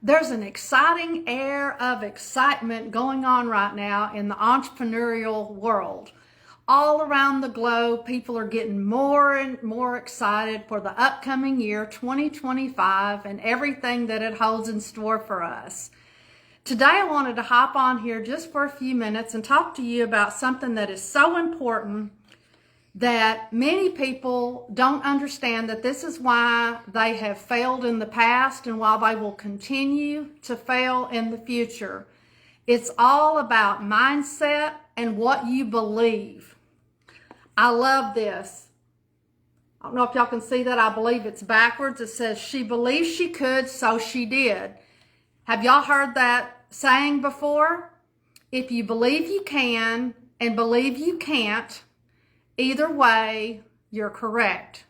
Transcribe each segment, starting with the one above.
There's an exciting air of excitement going on right now in the entrepreneurial world. All around the globe, people are getting more and more excited for the upcoming year, 2025, and everything that it holds in store for us. Today, I wanted to hop on here just for a few minutes and talk to you about something that is so important that many people don't understand, that this is why they have failed in the past and why they will continue to fail in the future. It's all about mindset and what you believe. I love this. I don't know if y'all can see that. I believe it's backwards. It says, she believed she could, so she did. Have y'all heard that saying before? If you believe you can and believe you can't, either way, you're correct.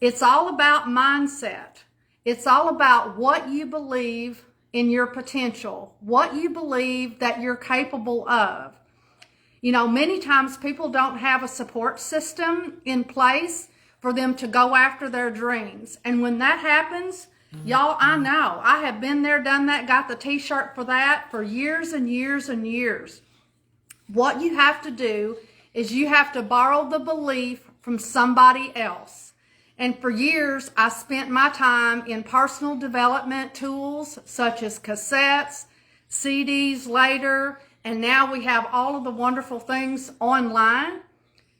It's all about mindset. It's all about what you believe in your potential, what you believe that you're capable of. You know, many times people don't have a support system in place for them to go after their dreams. And when that happens, y'all, I know. I have been there, done that, got the t-shirt for that for years and years and years. What you have to do is you have to borrow the belief from somebody else. And for years, I spent my time in personal development tools such as cassettes, CDs later, and now we have all of the wonderful things online.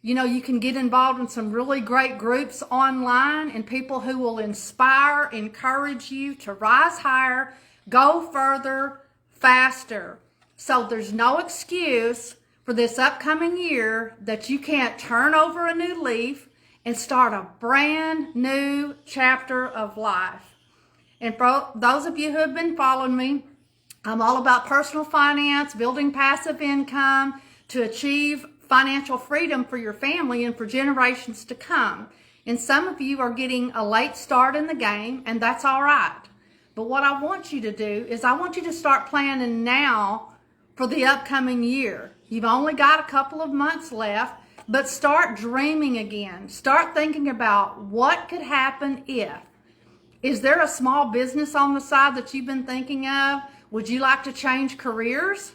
You know, you can get involved in some really great groups online and people who will inspire, encourage you to rise higher, go further, faster. So there's no excuse for this upcoming year that you can't turn over a new leaf and start a brand new chapter of life. And for those of you who have been following me, I'm all about personal finance, building passive income to achieve financial freedom for your family and for generations to come. And some of you are getting a late start in the game, and that's all right. But what I want you to do is I want you to start planning now for the upcoming year. You've only got a couple of months left, but start dreaming again. Start thinking about what could happen if. Is there a small business on the side that you've been thinking of? Would you like to change careers?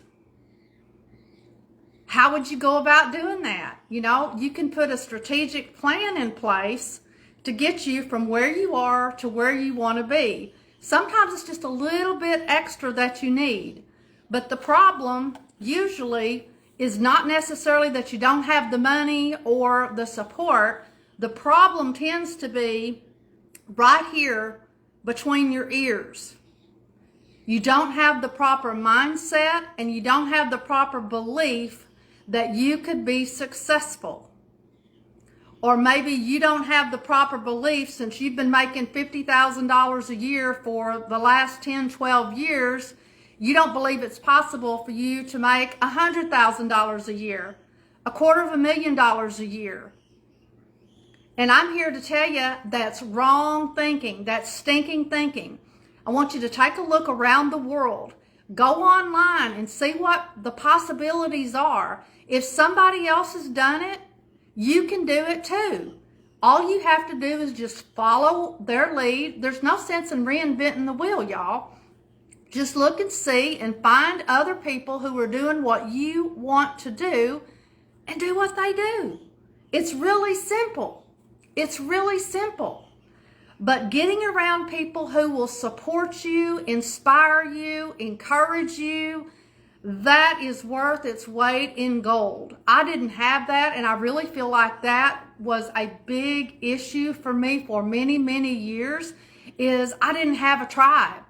How would you go about doing that? You know, you can put a strategic plan in place to get you from where you are to where you want to be. Sometimes it's just a little bit extra that you need. But the problem usually is not necessarily that you don't have the money or the support. The problem tends to be right here between your ears. You don't have the proper mindset and you don't have the proper belief that you could be successful. Or maybe you don't have the proper belief, since you've been making $50,000 a year for the last 10, 12 years, you don't believe it's possible for you to make $100,000 a year, $250,000 a year. And I'm here to tell you that's wrong thinking. That's stinking thinking. I want you to take a look around the world. Go online and see what the possibilities are. If somebody else has done it, you can do it too. All you have to do is just follow their lead. There's no sense in reinventing the wheel, y'all. Just look and see and find other people who are doing what you want to do and do what they do. It's really simple. It's really simple. But getting around people who will support you, inspire you, encourage you, that is worth its weight in gold. I didn't have that, and I really feel like that was a big issue for me for many, many years, is I didn't have a tribe.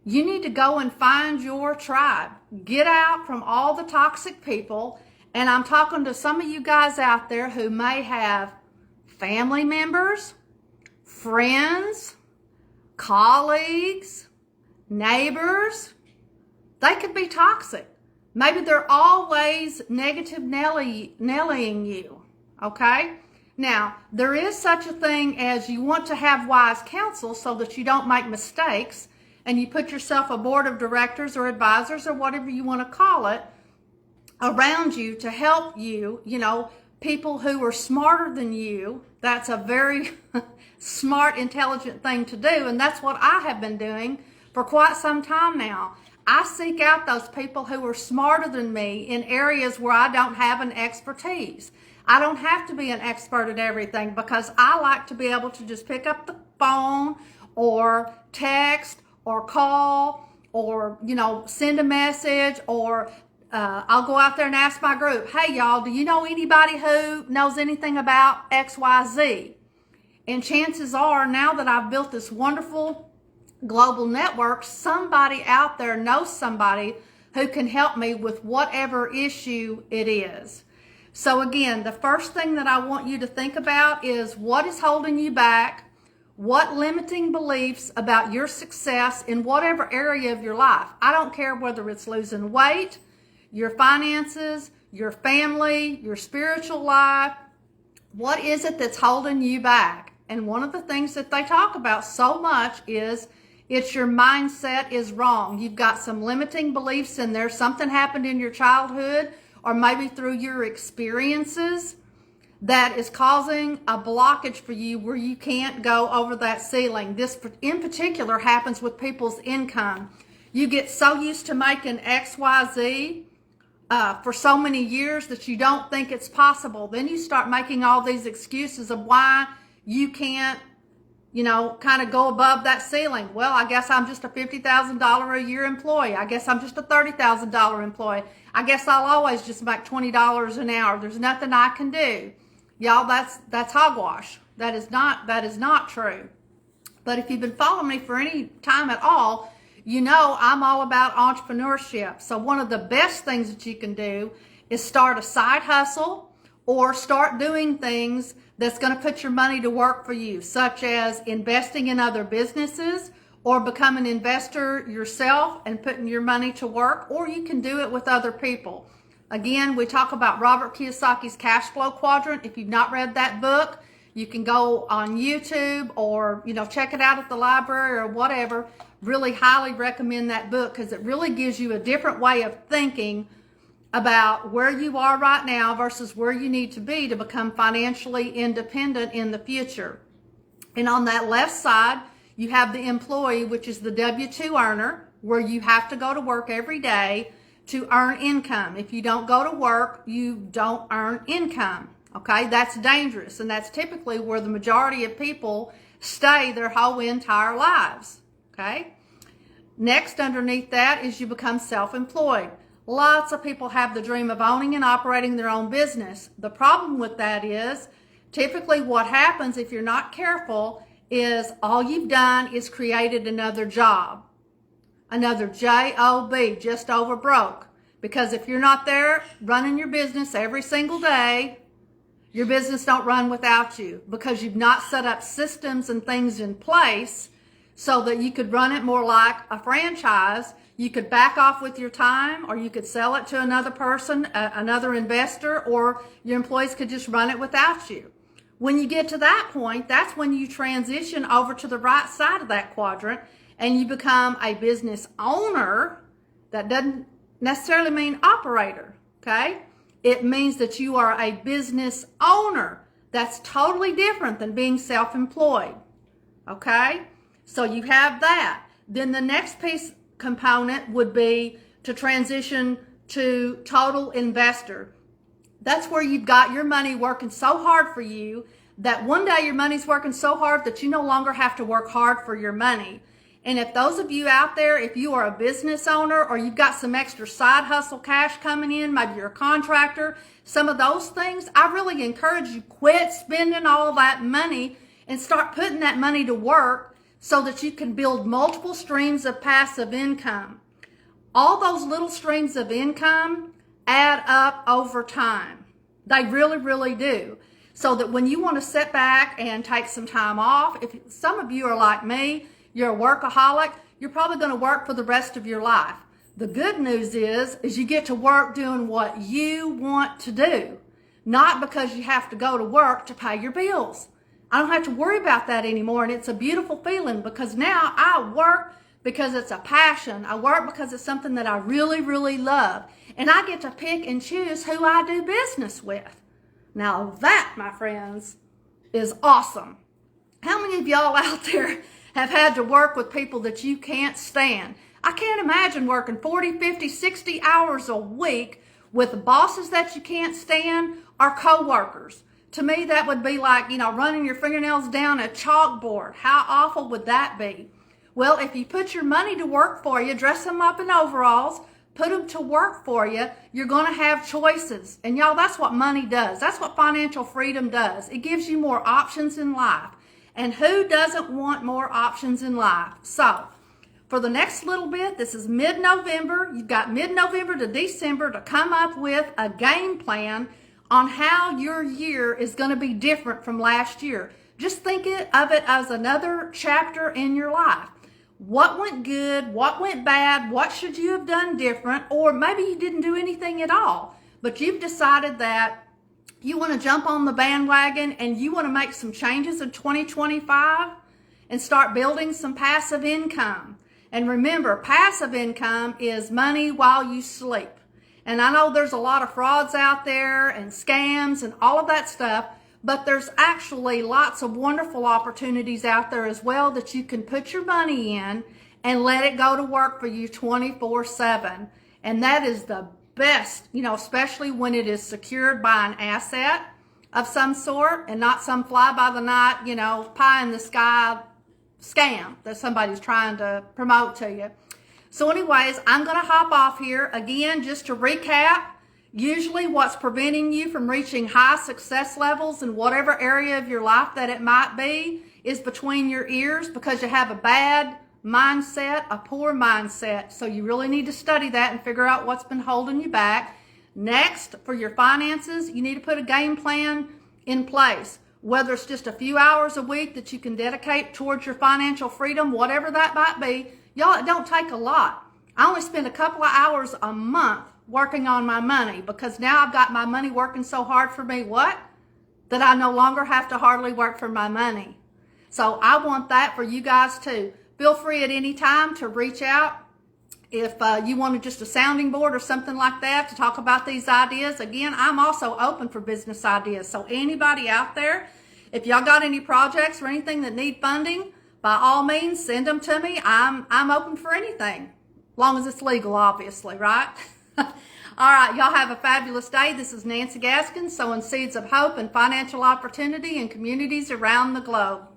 You need to go and find your tribe. Get out from all the toxic people. And I'm talking to some of you guys out there who may have family members, friends, colleagues, neighbors. They could be toxic. Maybe they're always negative nellying you, okay? Now, there is such a thing as you want to have wise counsel so that you don't make mistakes, and you put yourself a board of directors or advisors or whatever you want to call it around you to help you, you know, people who are smarter than you. That's a very smart, intelligent thing to do, and that's what I have been doing for quite some time now. I seek out those people who are smarter than me in areas where I don't have an expertise. I don't have to be an expert at everything because I like to be able to just pick up the phone or text or call or, send a message, or I'll go out there and ask my group, hey, y'all, do you know anybody who knows anything about XYZ? And chances are, now that I've built this wonderful global network, somebody out there knows somebody who can help me with whatever issue it is. So again, the first thing that I want you to think about is what is holding you back. What limiting beliefs about your success in whatever area of your life? I don't care whether it's losing weight, your finances, your family, your spiritual life. What is it that's holding you back? And one of the things that they talk about so much is it's your mindset is wrong. You've got some limiting beliefs in there. Something happened in your childhood or maybe through your experiences that is causing a blockage for you where you can't go over that ceiling. This in particular happens with people's income. You get so used to making XYZ for so many years that you don't think it's possible. Then you start making all these excuses of why you can't, kind of go above that ceiling. Well, I guess I'm just a $50,000 a year employee. I guess I'm just a $30,000 employee. I guess I'll always just make $20 an hour. There's nothing I can do. Y'all, that's hogwash. That is not true. But if you've been following me for any time at all, I'm all about entrepreneurship. So one of the best things that you can do is start a side hustle or start doing things that's going to put your money to work for you, such as investing in other businesses or become an investor yourself and putting your money to work, or you can do it with other people. Again, we talk about Robert Kiyosaki's cash flow quadrant. If you've not read that book, you can go on YouTube or, check it out at the library or whatever. Really highly recommend that book because it really gives you a different way of thinking about where you are right now versus where you need to be to become financially independent in the future. And on that left side, you have the employee, which is the W-2 earner, where you have to go to work every day to earn income. If you don't go to work, you don't earn income. Okay, that's dangerous, and that's typically where the majority of people stay their whole entire lives. Okay, next underneath that is you become self-employed. Lots of people have the dream of owning and operating their own business. The problem with that is typically what happens if you're not careful is all you've done is created another job. Another job, just over broke. Because if you're not there running your business every single day, your business don't run without you because you've not set up systems and things in place so that you could run it more like a franchise. You could back off with your time, or you could sell it to another person, another investor, or your employees could just run it without you. When you get to that point, that's when you transition over to the right side of that quadrant and you become a business owner. That doesn't necessarily mean operator, okay? It means that you are a business owner. That's totally different than being self-employed, okay? So you have that. Then the next component would be to transition to total investor. That's where you've got your money working so hard for you that one day your money's working so hard that you no longer have to work hard for your money. And if those of you out there, if you are a business owner or you've got some extra side hustle cash coming in, maybe you're a contractor, some of those things, I really encourage you, quit spending all that money and start putting that money to work so that you can build multiple streams of passive income. All those little streams of income add up over time. They really, really do. So that when you want to sit back and take some time off, if some of you are like me, you're a workaholic, you're probably going to work for the rest of your life. The good news is you get to work doing what you want to do, not because you have to go to work to pay your bills. I don't have to worry about that anymore, and it's a beautiful feeling because now I work because it's a passion. I work because it's something that I really, really love, and I get to pick and choose who I do business with. Now that, my friends, is awesome. How many of y'all out there have had to work with people that you can't stand. I can't imagine working 40, 50, 60 hours a week with bosses that you can't stand or coworkers. To me, that would be like, running your fingernails down a chalkboard. How awful would that be? Well, if you put your money to work for you, dress them up in overalls, put them to work for you, you're going to have choices. And y'all, that's what money does. That's what financial freedom does. It gives you more options in life. And who doesn't want more options in life? So, for the next little bit, this is mid-November. You've got mid-November to December to come up with a game plan on how your year is going to be different from last year. Just think of it as another chapter in your life. What went good? What went bad? What should you have done different? Or maybe you didn't do anything at all, but you've decided that you want to jump on the bandwagon and you want to make some changes in 2025 and start building some passive income. And remember, passive income is money while you sleep. And I know there's a lot of frauds out there and scams and all of that stuff, but there's actually lots of wonderful opportunities out there as well that you can put your money in and let it go to work for you 24/7. And that is the best, especially when it is secured by an asset of some sort and not some fly-by-the-night, pie-in-the-sky scam that somebody's trying to promote to you. So anyways, I'm going to hop off here. Again, just to recap, usually what's preventing you from reaching high success levels in whatever area of your life that it might be is between your ears because you have a bad mindset, a poor mindset. So you really need to study that and figure out what's been holding you back. Next, for your finances, you need to put a game plan in place. Whether it's just a few hours a week that you can dedicate towards your financial freedom, whatever that might be. Y'all, it don't take a lot. I only spend a couple of hours a month working on my money because now I've got my money working so hard for me, that I no longer have to hardly work for my money. So I want that for you guys too. Feel free at any time to reach out if you wanted just a sounding board or something like that to talk about these ideas. Again, I'm also open for business ideas. So anybody out there, if y'all got any projects or anything that need funding, by all means, send them to me. I'm open for anything, as long as it's legal, obviously, right? All right, y'all have a fabulous day. This is Nancy Gaskins, sowing seeds of hope and financial opportunity in communities around the globe.